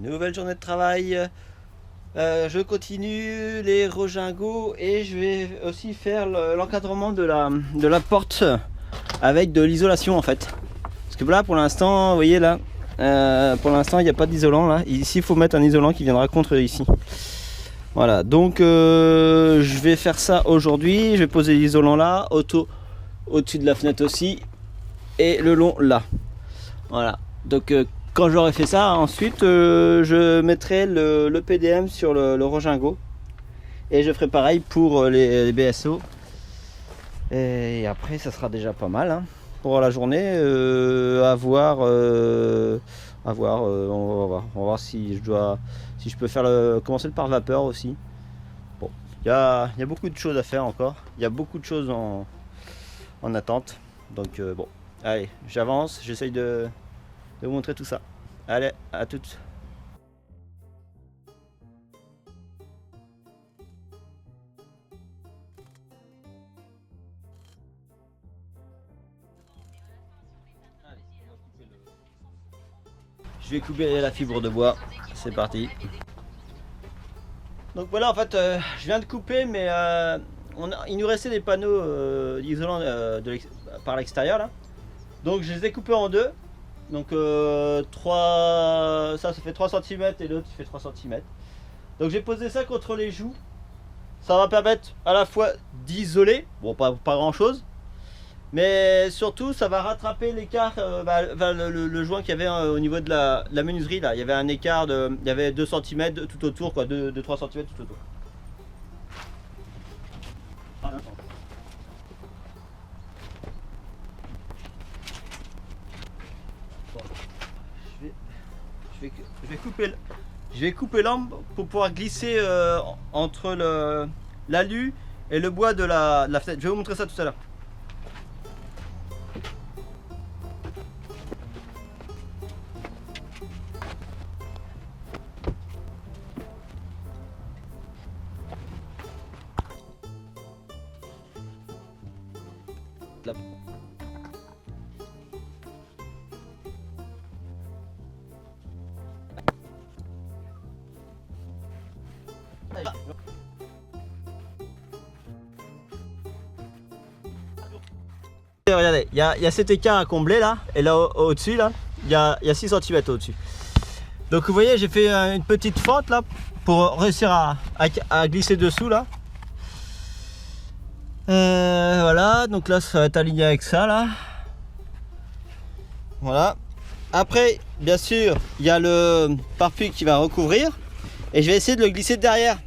Nouvelle journée de travail. Je continue les rejingots et je vais aussi faire l'encadrement de la porte avec de l'isolation en fait. Parce que là pour l'instant, vous voyez là, pour l'instant il n'y a pas d'isolant là. Ici il faut mettre un isolant qui viendra contre ici. Voilà, donc je vais faire ça aujourd'hui. Je vais poser l'isolant là, au-dessus de la fenêtre aussi et le long là. Voilà, donc quand j'aurai fait ça, ensuite je mettrai le PDM sur le rojingot et je ferai pareil pour les BSO. Et après, ça sera déjà pas mal hein, pour la journée. À voir, on va voir si je peux faire commencer le pare-vapeur aussi. Bon, il y a beaucoup de choses à faire encore. Il y a beaucoup de choses en attente. Donc bon, allez, j'avance, j'essaye de vous montrer tout ça. Allez, à toutes. Je vais couper la fibre de bois. C'est parti. Donc voilà, en fait, je viens de couper, mais il nous restait des panneaux isolants par l'extérieur là. Donc je les ai coupés en deux. Donc 3, ça fait 3 cm et l'autre fait 3 cm. Donc j'ai posé ça contre les joues. Ça va permettre à la fois d'isoler, bon pas grand chose, mais surtout ça va rattraper l'écart, le joint qu'il y avait au niveau de la menuiserie là. Il y avait un écart il y avait 2 cm tout autour, quoi, 2-3 cm tout autour. Je vais couper l'ambre pour pouvoir glisser entre l'alu et le bois de la fenêtre. Je vais vous montrer ça tout à l'heure. Regardez, il y a cet écart à combler là, et là au-dessus, là, il y a 6 cm au-dessus. Donc vous voyez, j'ai fait une petite fente là pour réussir à glisser dessous là. Voilà, donc là ça va être aligné avec ça là. Voilà. Après, bien sûr, il y a le pare-pluie qui va recouvrir, et je vais essayer de le glisser derrière.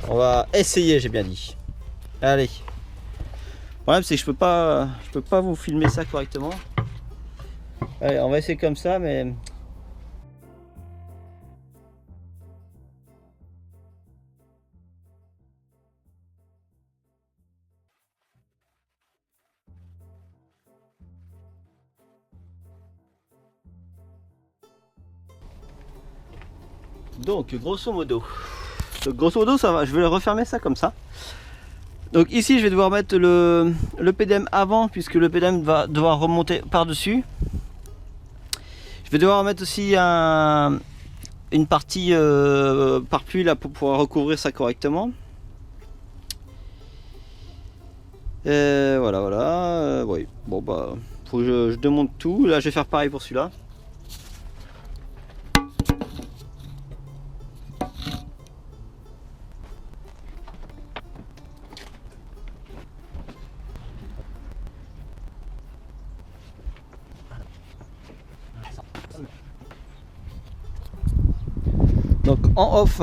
On va essayer, j'ai bien dit. Allez. Le problème c'est que je peux pas vous filmer ça correctement. Allez, on va essayer comme ça, mais donc grosso modo ça va. Je vais refermer ça comme ça. Donc ici je vais devoir mettre le PDM avant, puisque le PDM va devoir remonter par dessus. Je vais devoir mettre aussi une partie pare-pluie là pour pouvoir recouvrir ça correctement. Et voilà. Oui, bon bah faut que je démonte tout. Là je vais faire pareil pour celui-là. Donc en off,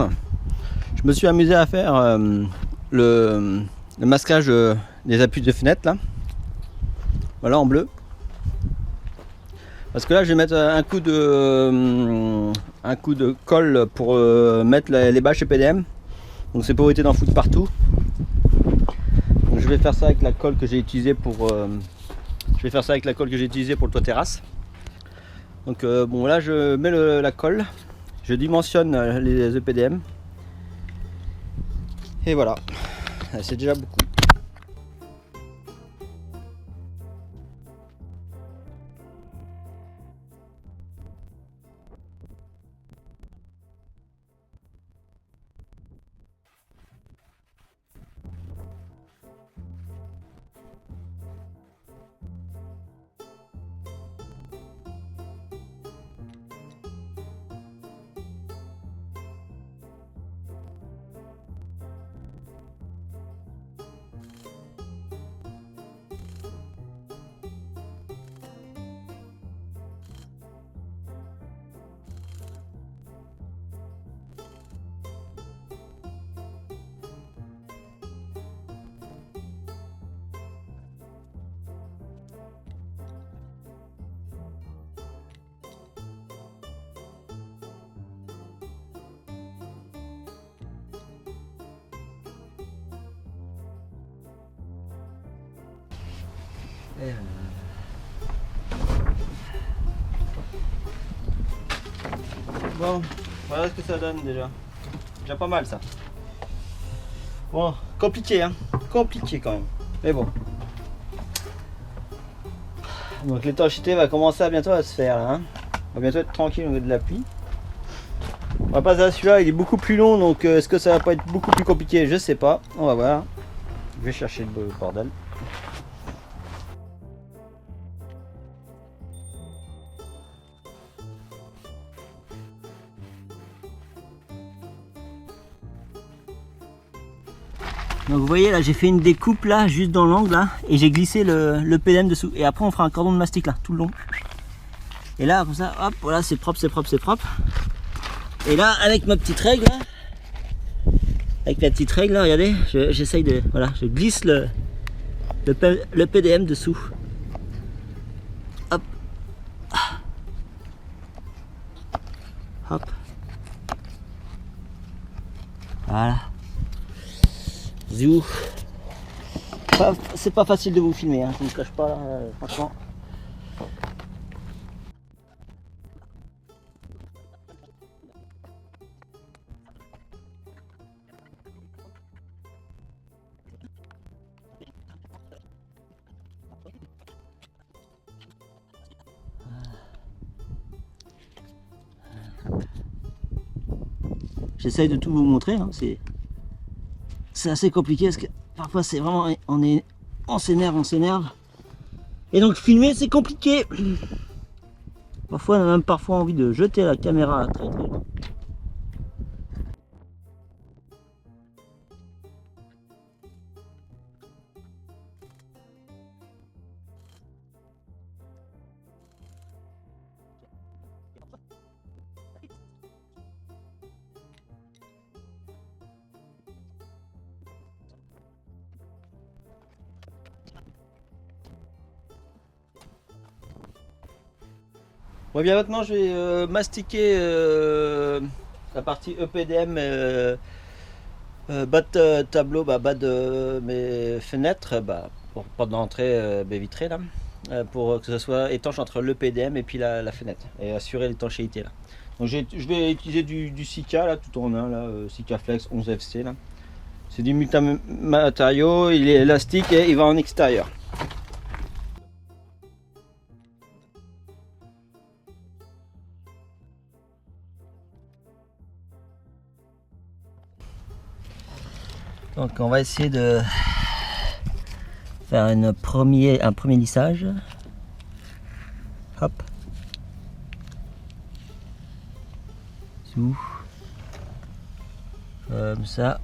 je me suis amusé à faire le masquage des appuis de fenêtre là. Voilà, en bleu. Parce que là je vais mettre un coup de colle pour mettre les bâches PDM. Donc c'est pour éviter d'en foutre partout. Donc je vais faire ça avec la colle que j'ai utilisée pour le toit terrasse. Donc bon, là je mets la colle. Je dimensionne les EPDM. Et voilà. C'est déjà beaucoup. Bon, voilà ce que ça donne déjà. Déjà pas mal ça. Bon, compliqué hein. Compliqué quand même. Mais bon. Donc l'étanchéité va commencer bientôt à se faire là. Hein. On va bientôt être tranquille au niveau de la pluie. On va passer à celui-là, il est beaucoup plus long, donc est-ce que ça va pas être beaucoup plus compliqué? Je sais pas. On va voir. Je vais chercher le bordel. Donc vous voyez là, j'ai fait une découpe là, juste dans l'angle là, et j'ai glissé le PDM dessous. Et après on fera un cordon de mastic là, tout le long. Et là comme ça, hop, voilà, c'est propre, c'est propre, c'est propre. Et là, avec ma petite règle là, regardez, j'essaye de, voilà, je glisse le PDM dessous. Hop, hop, voilà. Zou. C'est pas facile de vous filmer, hein, je ne me cache pas, là, franchement. J'essaye de tout vous montrer, hein, c'est assez compliqué parce que parfois c'est vraiment on s'énerve. Et donc filmer c'est compliqué. Parfois on a même envie de jeter la caméra très loin. Bon bien maintenant je vais mastiquer la partie EPDM bas de tableau, bas de mes fenêtres, pour porte d'entrée baie vitrée là, pour que ce soit étanche entre l'EPDM et puis la fenêtre et assurer l'étanchéité là. Donc je vais utiliser du Sika là, tout en un là, Sika Flex 11 FC là. C'est du multimatériaux, il est élastique et il va en extérieur. Donc on va essayer de faire un premier lissage. Hop. Zou. Comme ça.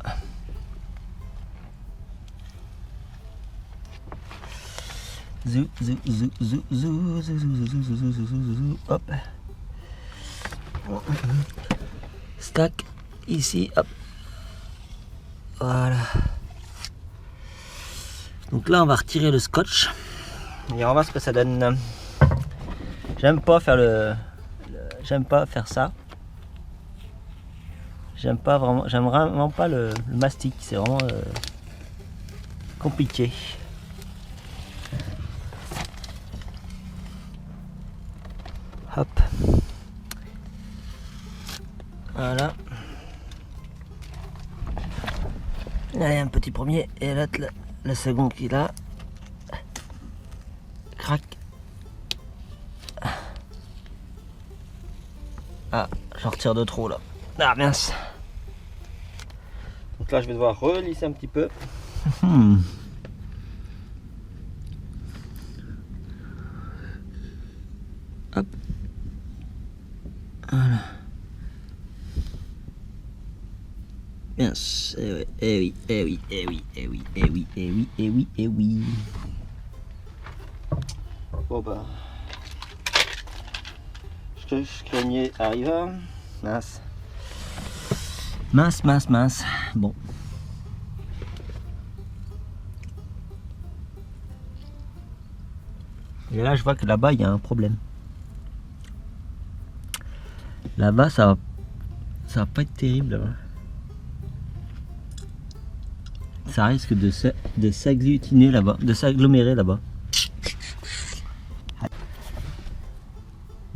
Zou, zou, zou, zou, zou, zou, zou, zou, zou, zou, hop. Stack ici, hop. Voilà. Donc là on va retirer le scotch et on va voir ce que ça donne. J'aime pas faire ça. J'aime vraiment pas le mastic, c'est vraiment compliqué. Hop. Voilà. Allez, un petit premier et là le second qui est là. Crac. Ah, j'en retire de trop là. Ah mince. Donc là je vais devoir relisser un petit peu. Hop. Voilà. Mince, eh oui. Bon bah, je craignais arriva. Mince. Bon. Et là je vois que là-bas il y a un problème. Là-bas ça va pas être terrible là-bas. Ça risque de s'agglutiner là-bas, de s'agglomérer là-bas.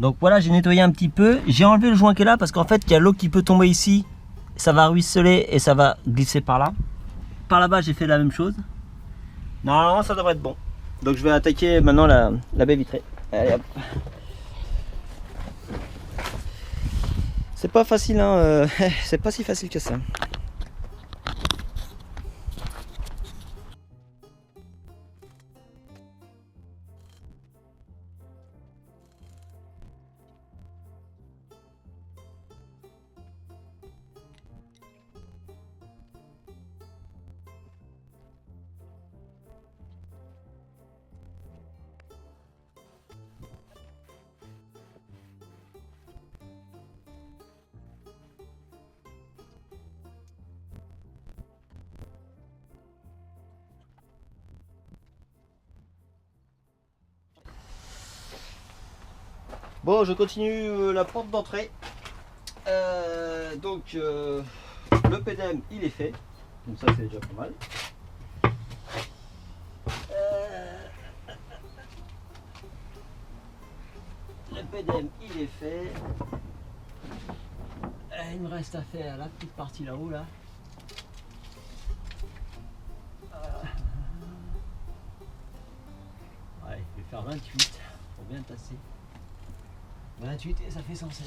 Donc voilà, j'ai nettoyé un petit peu. J'ai enlevé le joint qui est là parce qu'en fait, il y a l'eau qui peut tomber ici. Ça va ruisseler et ça va glisser par là. Par là-bas, j'ai fait la même chose. Normalement, ça devrait être bon. Donc je vais attaquer maintenant la baie vitrée. Allez hop. C'est pas facile, hein. C'est pas si facile que ça. Bon, je continue la porte d'entrée. Donc le PDM il est fait, donc ça c'est déjà pas mal. Le PDM il est fait. Il me reste à faire la petite partie là-haut là. Ouais, je vais faire 28 pour bien tasser. 28 et ça fait 107.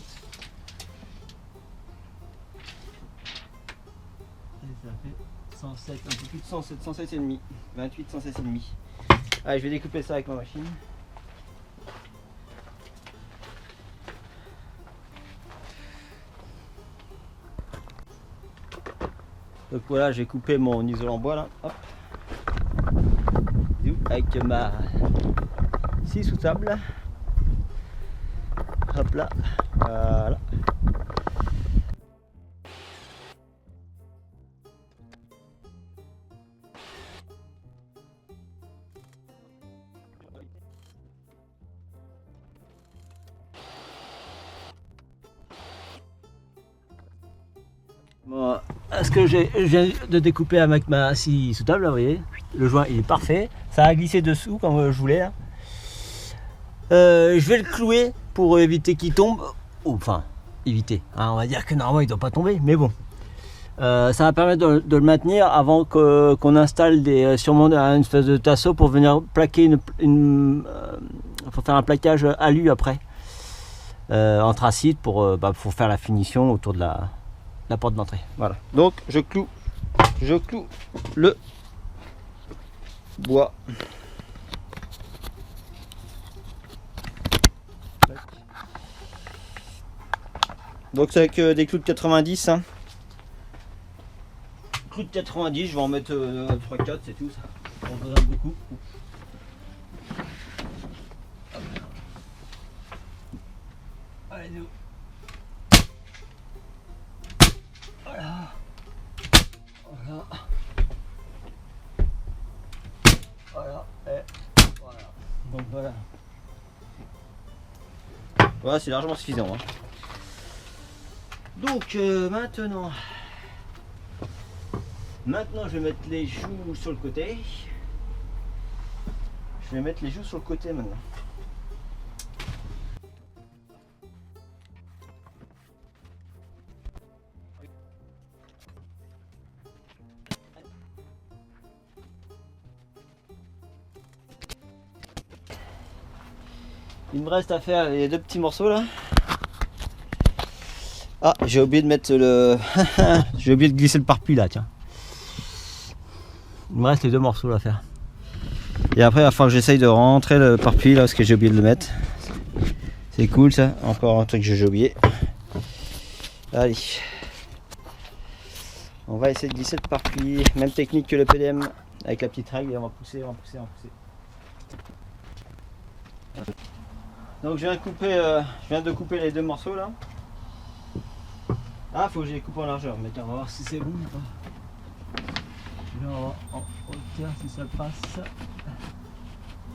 Et ça fait 107, un peu plus de 107, 107 et demi. 28, 107 et demi. Allez, je vais découper ça avec ma machine. Donc voilà, j'ai coupé mon isolant bois là. Hop. Avec ma scie sous table. Hop là, voilà. Bon, ce que je viens de découper avec ma scie sous table, vous voyez, le joint il est parfait, ça a glissé dessous comme je voulais. Là. Je vais le clouer pour éviter qu'il tombe, enfin éviter, hein, on va dire que normalement il ne doit pas tomber, mais bon. Ça va permettre de le maintenir avant qu'on installe sûrement une espèce de tasseau pour venir plaquer pour faire un plaquage alu après, anthracite pour faire la finition autour de la porte d'entrée. Voilà. Donc je cloue le bois. Donc c'est avec des clous de 90. Hein. Clous de 90, je vais en mettre 3-4, c'est tout ça. On en besoin beaucoup. Allez, nous. Voilà. Voilà. Voilà. Et voilà. Donc voilà. Voilà, c'est largement suffisant. Hein. Donc maintenant je vais mettre les joues sur le côté. Je vais mettre les joues sur le côté maintenant. Il me reste à faire les deux petits morceaux là. Ah, j'ai oublié de mettre le... j'ai oublié de glisser le pare-pluie là, tiens. Il me reste les deux morceaux là à faire. Et après, il va falloir que j'essaye de rentrer le pare-pluie là parce que j'ai oublié de le mettre. C'est cool ça, encore un truc que j'ai oublié. Allez. On va essayer de glisser le pare-pluie. Même technique que le PDM avec la petite règle et on va pousser, on va pousser, on va pousser. Donc je viens de couper les deux morceaux là. Ah, faut que je les coupe en largeur, mais tiens, on va voir si c'est bon ou pas. Je vais voir en hauteur si ça passe.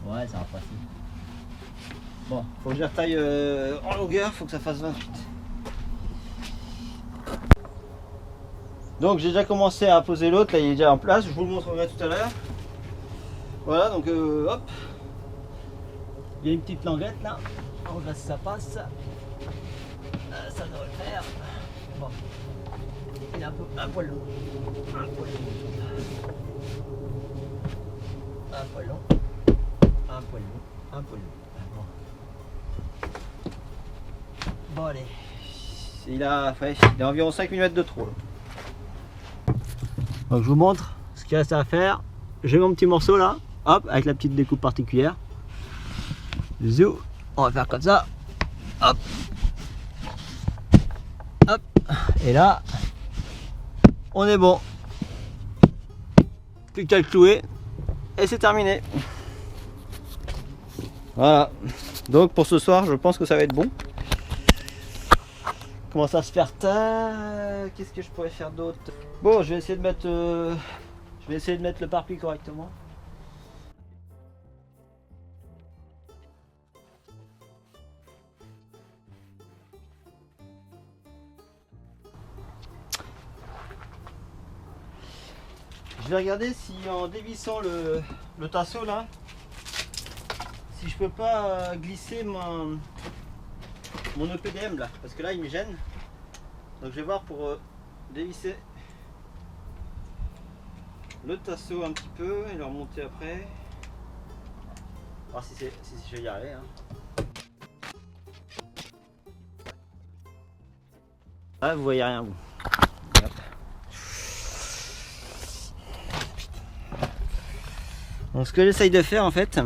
Ouais, ça va passer. Bon, faut que je les retaille en longueur, faut que ça fasse 28. Donc j'ai déjà commencé à poser l'autre, là il est déjà en place, je vous le montrerai tout à l'heure. Voilà, donc hop. Il y a une petite languette là. On verra si ça passe. Ça devrait le faire. Bon. Il est un poil long. Un poil long. Un poil long. Un poil long. Un poil long. Bon allez. Il a environ 5 mm de trop. Là. Donc je vous montre ce qu'il reste à faire. J'ai mon petit morceau là. Hop, avec la petite découpe particulière. Zou. On va faire comme ça. Hop. Hop. Et là, on est bon. Plus qu'à le clouer. Et c'est terminé. Voilà. Donc pour ce soir, je pense que ça va être bon. Comment ça se faire? Qu'est-ce que je pourrais faire d'autre? Bon, je vais essayer de mettre le pare-pluie correctement. Je vais regarder si en dévissant le tasseau là, si je peux pas glisser mon EPDM là, parce que là il me gêne. Donc je vais voir pour dévisser le tasseau un petit peu et le remonter après. Voir si je vais y arriver. Hein. Là vous voyez rien vous. Hop. Donc ce que j'essaye de faire en fait,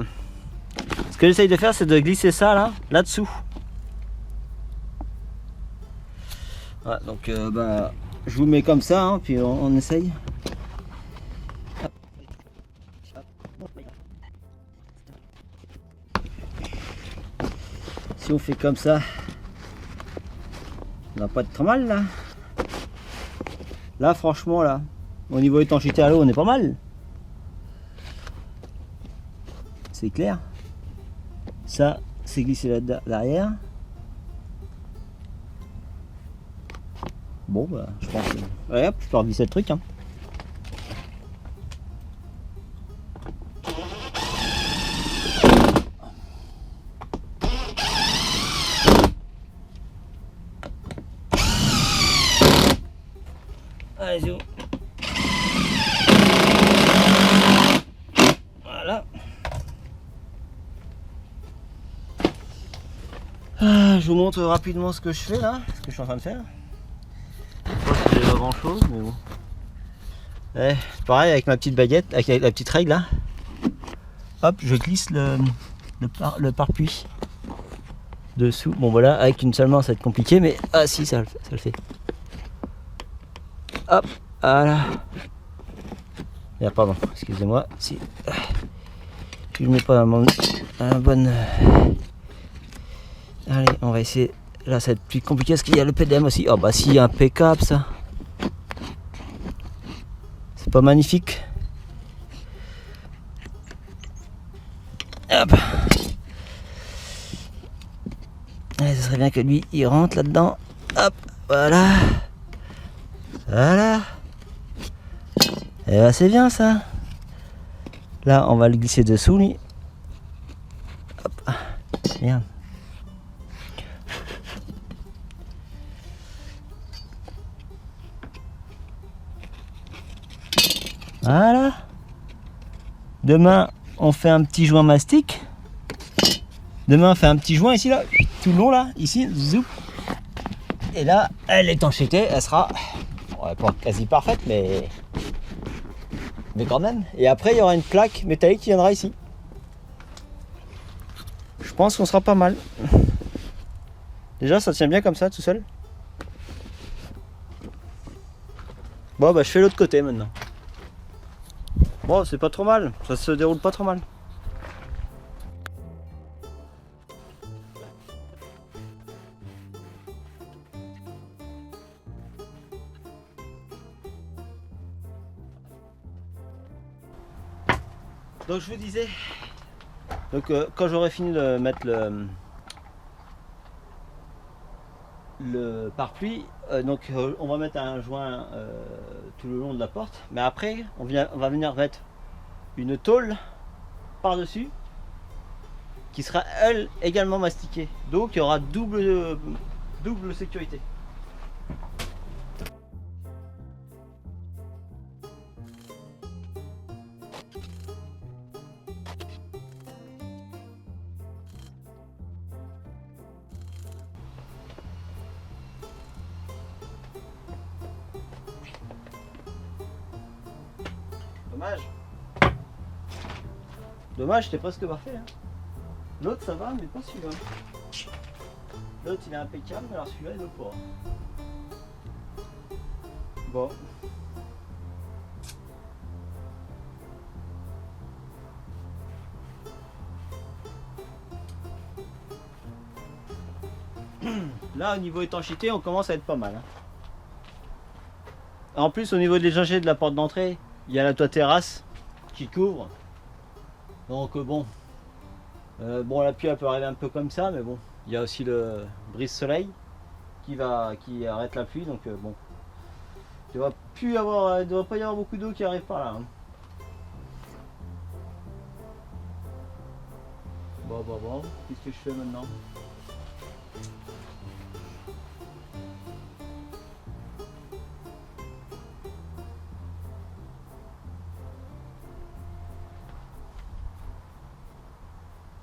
c'est de glisser ça là-dessous. Voilà, donc je vous mets comme ça, hein, puis on essaye. Si on fait comme ça, on va pas être trop mal là. Là franchement là, au niveau étanchéité à l'eau, on est pas mal. C'est clair. Ça, c'est glissé là derrière. Bon, bah, je pense que... Ouais, hop, je peux revisser le truc. Hein. Allez, zo. Voilà. Je vous montre rapidement ce que je fais là, ce que je suis en train de faire. Je pas grand chose, mais bon. Ouais, pareil avec ma petite baguette, avec la petite règle là. Hop, je glisse le pare-pluie dessous. Bon voilà, avec une seule main ça va être compliqué, mais ah si, ça le fait. Hop, voilà. Ah, pardon, excusez-moi. Si je ne mets pas la bonne. Allez, on va essayer. Là, ça va être plus compliqué parce qu'il y a le PDM aussi. Oh, bah, si, impeccable ça. C'est pas magnifique. Hop. Allez, ça serait bien que lui, il rentre là-dedans. Hop, voilà. Voilà. Et bah, c'est bien ça. Là, on va le glisser dessous, lui. Hop. Merde. Voilà. Demain, on fait un petit joint mastic. Demain, on fait un petit joint ici, là, tout le long, là, ici, zoup. Et là, l'étanchéité, elle sera, ouais, pas quasi parfaite, mais quand même. Et après, il y aura une plaque métallique qui viendra ici. Je pense qu'on sera pas mal. Déjà, ça tient bien comme ça, tout seul. Bon, bah, je fais l'autre côté maintenant. Bon, c'est pas trop mal, ça se déroule pas trop mal. Donc je vous disais, donc quand j'aurai fini de mettre le pare-pluie, on va mettre un joint tout le long de la porte, mais après on va venir mettre une tôle par dessus qui sera elle également mastiquée. Donc il y aura double sécurité. Dommage. Dommage, c'était presque parfait. Hein. L'autre ça va, mais pas celui-là. L'autre il est impeccable, mais alors celui-là il veut pas. Bon. Là au niveau étanchéité on commence à être pas mal. Hein. En plus au niveau de l'étanchéité de la porte d'entrée, il y a la toit terrasse qui couvre. Donc bon. Bon la pluie elle peut arriver un peu comme ça, mais bon. Il y a aussi le brise-soleil qui arrête la pluie, donc bon. Il ne devrait pas y avoir beaucoup d'eau qui arrive par là. Hein. Bon, qu'est-ce que je fais maintenant?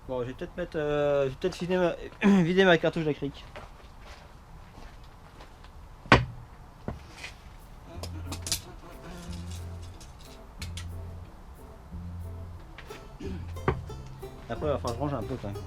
Bon, je vais peut-être vider ma cartouche d'acrylique. Après, il va falloir que je range un peu quand même.